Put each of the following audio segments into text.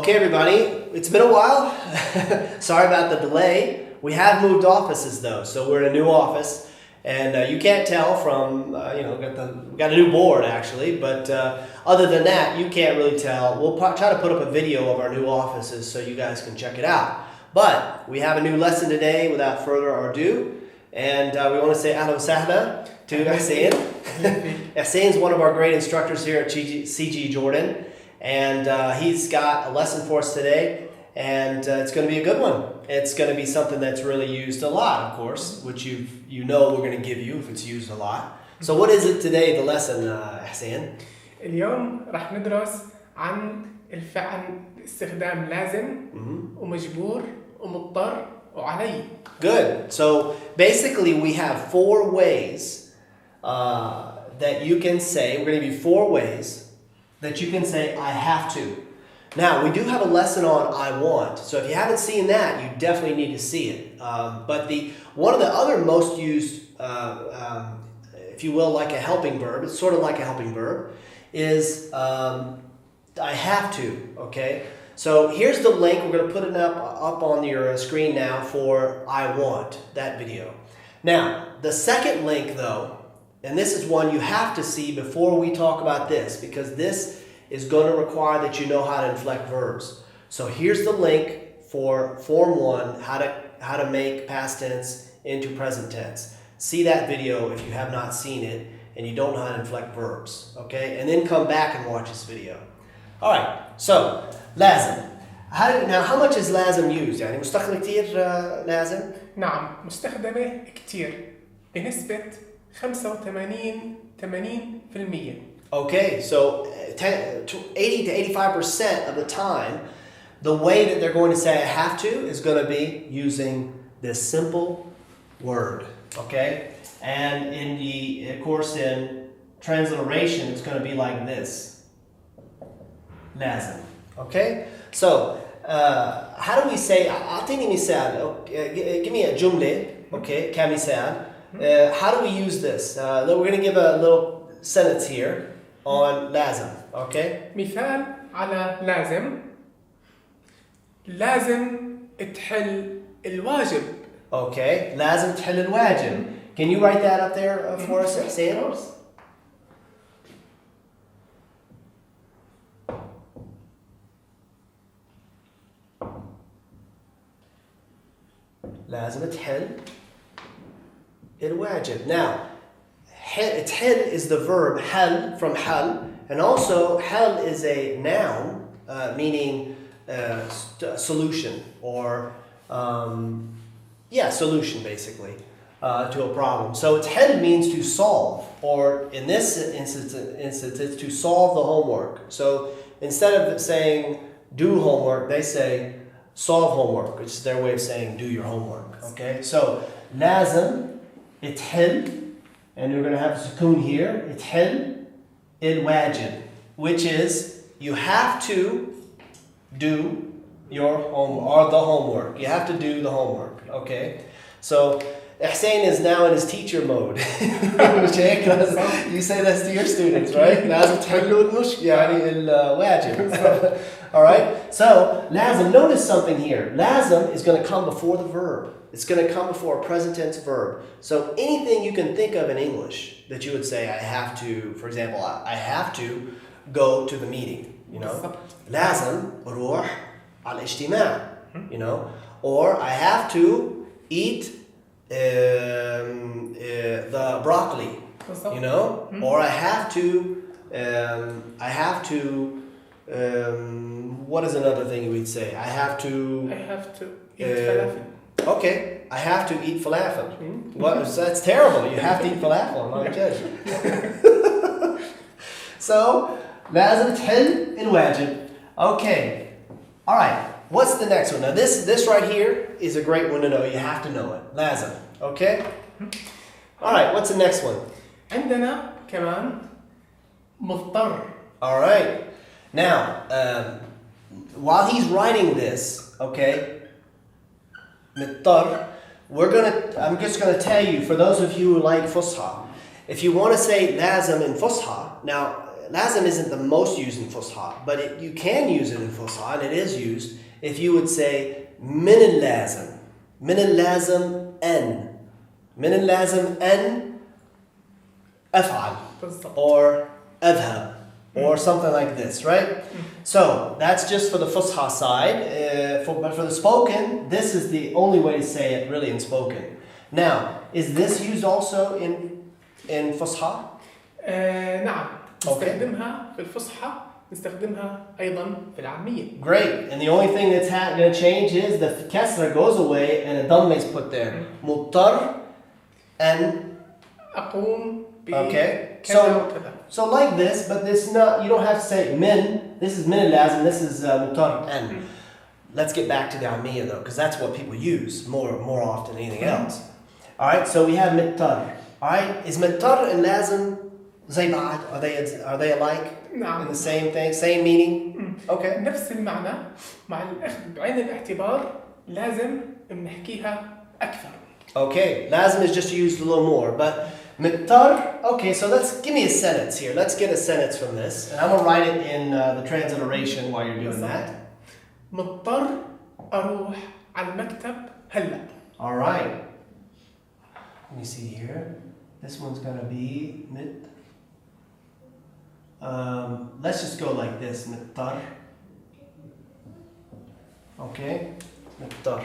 Okay, everybody, it's been a while. Sorry about the delay. We have moved offices though, so we're in a new office, and you can't tell from we got a new board actually, but other than that, you can't really tell. We'll try to put up a video of our new offices so you guys can check it out. But we have a new lesson today. Without further ado, and we want to say ahlan wa sahla to Hussein. Hussein's one of our great instructors here at CG Jordan. And he's got a lesson for us today, and it's going to be a good one. It's going to be something that's really used a lot, of course, which you know we're going to give you if it's used a lot. So what is it today, the lesson, Hussein? اليوم راح ندرس عن الفعل استخدام لازم ومجبور ومضطر وعلي. Good. So basically we have four ways that you can say, we're going to give you four ways that you can say, I have to. Now, we do have a lesson on I want, so if you haven't seen that, you definitely need to see it. But one of the other most used, if you will, like a helping verb, it's sort of like a helping verb, is I have to, okay? So here's the link. We're going to put it up on your screen now for I want, that video. Now, the second link, though, and this is one you have to see before we talk about this, because this is going to require that you know how to inflect verbs. So here's the link for Form 1, how to make past tense into present tense. See that video if you have not seen it and you don't know how to inflect verbs. Okay? And then come back and watch this video. Alright, so لازم. Now how much is لازم used? يعني مستخدم كتير لازم؟ نعم مستخدمة كتير بنسبة 85-80%. Okay, so 80 to 85% of the time, the way that they're going to say I have to is going to be using this simple word, okay? And of course, in transliteration, it's going to be like this. لازم, okay? So, how do we say, أعطيني مثال, give me a جملة, okay, كمثال. How do we use this? We're going to give a little sentence here on لازم, okay? مثال على لازم تحل الواجب. Okay, لازم تحل الواجب. Can you write that up there for us, Hussein? لازم تحل الواجب. Now, تحل is the verb حل from حل, and also حل is a noun meaning solution or solution basically to a problem. So تحل means to solve, or in this instance it's to solve the homework. So instead of saying do homework, they say solve homework, which is their way of saying do your homework. Okay, so لازم تحل, and we're going to have a sukoon here, تحل الواجب, which is you have to do your homework. You have to do the homework, okay? So Hussein is now in his teacher mode. You say this to your students, right? لازم تحلوا يعني الواجب. All right? So لازم, notice something here. لازم is going to come before the verb. It's going to come before a present tense verb. So anything you can think of in English that you would say, I have to, for example, I have to go to the meeting, you know? لازم بروح على الاجتماع, you know? Or I have to eat the broccoli, you know? Or I have to, what is another thing we'd say? I have to eat falafel. Okay, I have to eat falafel. That's terrible. You have to eat falafel. I'm not judging. So, لازم تحل الواجب. Okay. All right. What's the next one? Now this right here is a great one to know. You have to know it. لازم. Okay? All right. What's the next one? عندنا كمان مضطر. All right. Now, while he's writing this, okay, مضطر, I'm just gonna tell you, for those of you who like فصحى, if you want to say لازم in فصحى, now lazim isn't the most used in Fusha, but you can use it in Fusha, and it is used if you would say min al-lazim. Min al-lazim an. Min al-lazim an af'al. بالضبط. Or adhab. Or something like this, right? So that's just for the Fusha side. But for the spoken, this is the only way to say it really in spoken. Now, is this used also in Fusha? نعم نستخدمها في الفصحى نستخدمها أيضا في العامية. Great. And the only thing that's going to change is the kasra goes away and a dhamma is put there. Muttar and أقوم okay. بكذا وكذا. So like this, but this not, you don't have to say min. This is min al-lazim, this is muttar and. Let's get back to the amiyah though, because that's what people use more often than anything else. All right, so we have mittar. All right, is mittar and lazim زي بعض? Are they alike? نعم. In the same thing, same meaning? Okay. نفس المعنى مع الأخذ بعين الاعتبار لازم بنحكيها أكثر. Okay, lazim is just used a little more, but mittar. Okay, so let's give me a sentence here. Let's get a sentence from this, and I'm gonna write it in the transliteration while you're doing that. مضطر أروح على المكتب هلا. All right. Let me see here. This one's gonna be mit. Let's just go like this. Mittar. Okay. Mittar.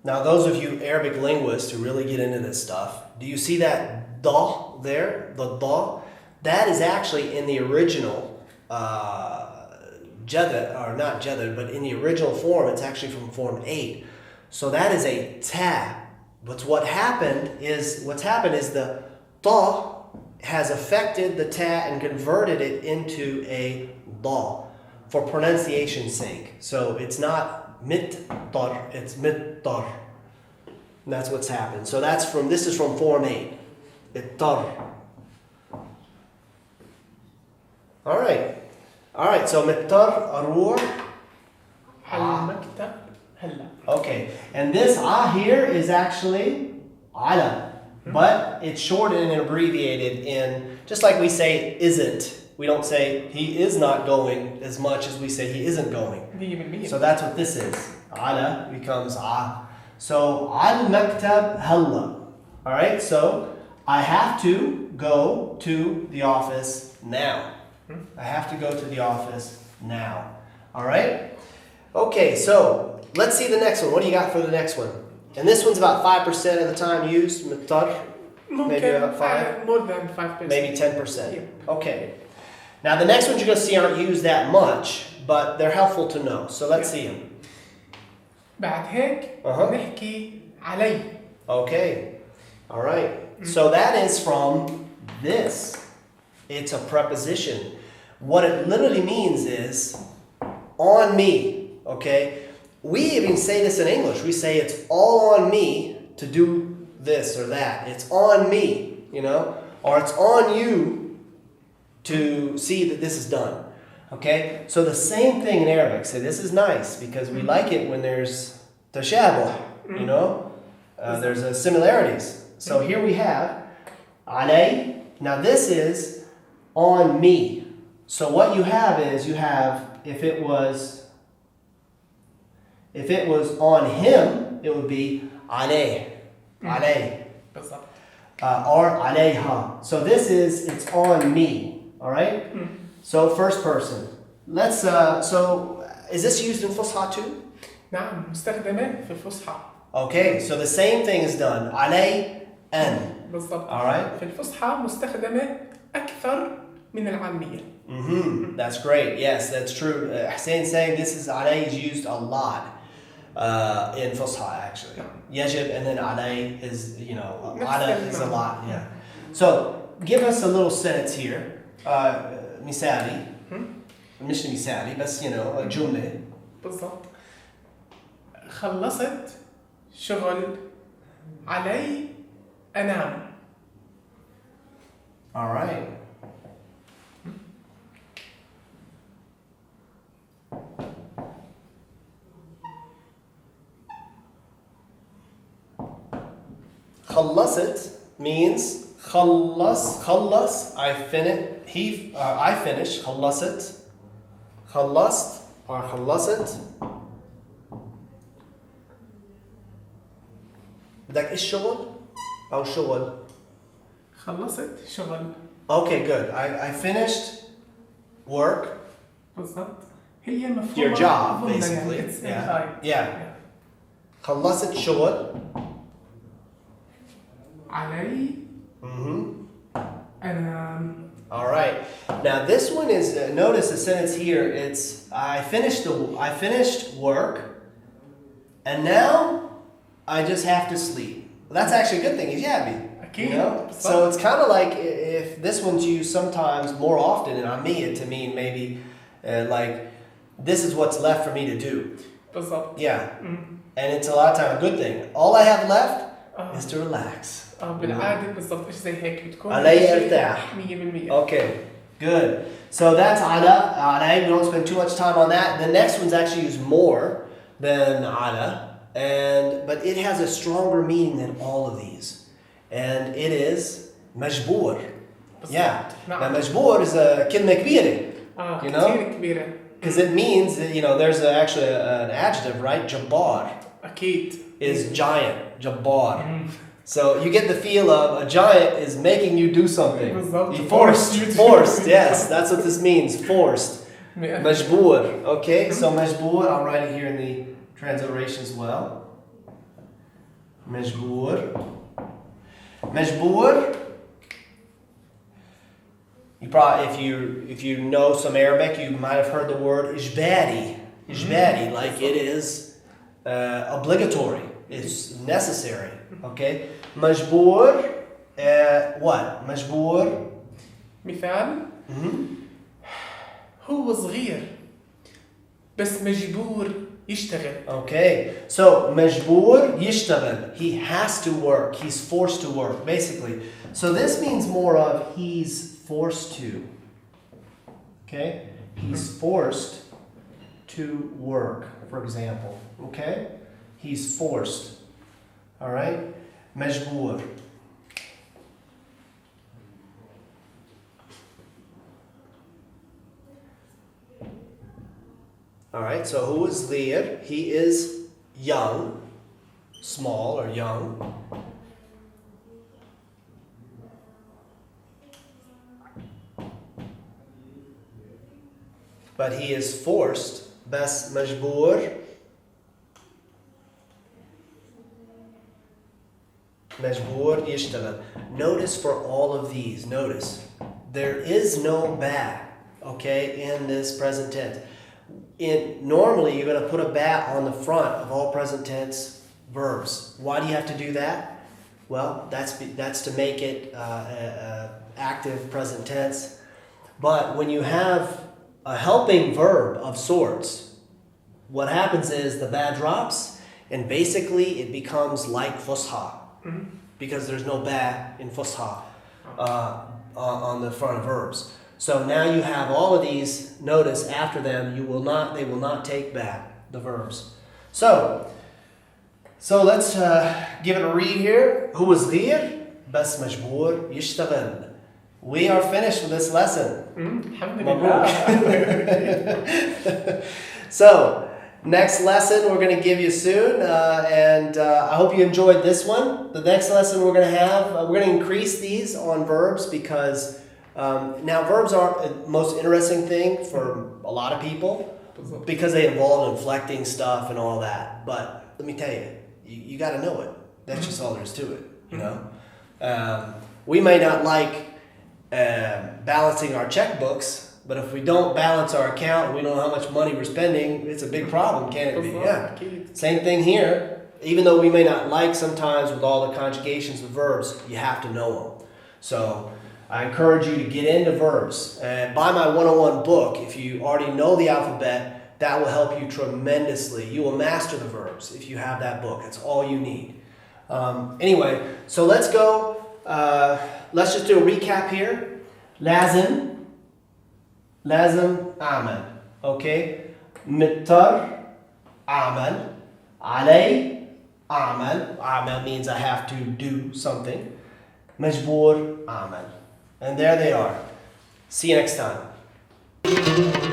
Now, those of you Arabic linguists who really get into this stuff, do you see that da there? The da? That is actually in the original jadad, or not jadad, but in the original form, it's actually from form 8. So that is a ta. But what's happened is the ta has affected the ta and converted it into a da for pronunciation's sake. So it's not mittar, it's mittar. And that's what's happened. So this is from form 8. Ittar. All right, so mittar arur. على المكتب هلا. Okay, and this here is actually ala, but it's shortened and abbreviated in, just like we say isn't. We don't say he is not going as much as we say he isn't going. 100%. So that's what this is. Ala becomes ah. So al maktab halla. All right, so I have to go to the office now. I have to go to the office now. All right? Okay, so let's see the next one. What do you got for the next one? And this one's about 5% of the time used. Mittar. Maybe about 5. more than 5%. Maybe 10%. Yeah. Okay. Now the next ones you're going to see aren't used that much, but they're helpful to know. So let's see them. بعد هيك نحكي علي. Okay. All right. So that is from this. It's a preposition. What it literally means is on me. Okay. We even say this in English. We say it's all on me to do this or that. It's on me, or it's on you to see that this is done. Okay? So the same thing in Arabic. So this is nice because we like it when there's tashabuh, there's similarities. So here we have alay. Now this is on me. So what you have is if it was on him, it would be alayh. Alayh. Or alayha. So it's on me. All right? So first person. Let's so is this used in Fusha too? نعم مستخدمة في الفصحى. Okay, so the same thing is done. علي أن. بالضبط. All right. في الفصحى مستخدمة أكثر من العامية. That's great. Yes, that's true. Hussein saying this is علي is used a lot in Fusha actually. يجب and then علي is على is a lot. Yeah. So give us a little sentence here. مثالي. مش مثالي بس جملة. بالضبط. خلصت شغل علي أنام. All right. خلصت means خلص I finish I finished خلصت or خلصت بدك ايش شغل او شغل خلصت شغل. Okay, good. I finished work. بالضبط. هي مفهومة Your job, ضمن basically. يعني. It's Yeah. implied. Yeah. خلصت شغل. علي أنا. All right. Now this one is notice the sentence here. It's I finished work, and now I just have to sleep. Well, that's actually a good thing. He's yappy. You know? So it's kind of like if this one's used sometimes more often, and I mean it to mean maybe like this is what's left for me to do. بالضبط. Yeah. And it's a lot of time a good thing. All I have left is to relax. بالعادة بالضبط إيش زي هيك بتكون. علي ارتاح. 100%. Okay, good. So that's علي. We don't spend too much time on that. The next one's actually used more than على, but it has a stronger meaning than all of these. And it is مجبور. Yeah. Now مجبور is a كلمة كبيرة. You know? كثير كبيرة. Because it means that, you know, there's actually an adjective, right? Jabbar أكيد. is giant. Jabbar. So you get the feel of a giant is making you do something. You forced. Yes, that's what this means. Forced. مجبور. Okay, so مجبور. I'll write it here in the transliteration as well. مجبور. مجبور. You probably, if you know some Arabic, you might have heard the word إجباري. إجباري, like it is obligatory. It's necessary. Okay. مجبور. What? مجبور. مثال. هو صغير بس مجبور يشتغل. Okay. So مجبور يشتغل. He has to work. He's forced to work, basically. So this means more of he's forced to. Okay? He's forced to work, for example. Okay? He's forced. All right? مجبور. All right, so who is Lear? He is young, small or young. But he is forced. بس مجبور. مجبور يشتغل. Notice for all of these, notice, there is no ba, okay, in this present tense. Normally, you're going to put a ba on the front of all present tense verbs. Why do you have to do that? Well, that's to make it active present tense. But when you have a helping verb of sorts, what happens is the ba drops, and basically it becomes like fusha. Because there's no ba in fusha on the front of verbs. So now you have all of these. Notice after them, they will not take ba, the verbs. So let's give it a read here. هو صغير بس مجبور يشتغل. We are finished with this lesson. So next lesson we're going to give you soon, and I hope you enjoyed this one. The next lesson we're going to have, we're going to increase these on verbs because now verbs aren't the most interesting thing for a lot of people because they involve inflecting stuff and all that. But let me tell you, you got to know it. That's just all there is to it, you know. We may not like balancing our checkbooks, but if we don't balance our account and we don't know how much money we're spending, it's a big problem, can't it be? Yeah. Same thing here. Even though we may not like sometimes with all the conjugations of verbs, you have to know them. So I encourage you to get into verbs. And buy my 101 book. If you already know the alphabet, that will help you tremendously. You will master the verbs if you have that book. That's all you need. Anyway, so let's go. Let's just do a recap here. لازم أعمل. Okay. مضطر أعمل. علي أعمل. أعمل means I have to do something. مجبور أعمل. And there they are. See you next time.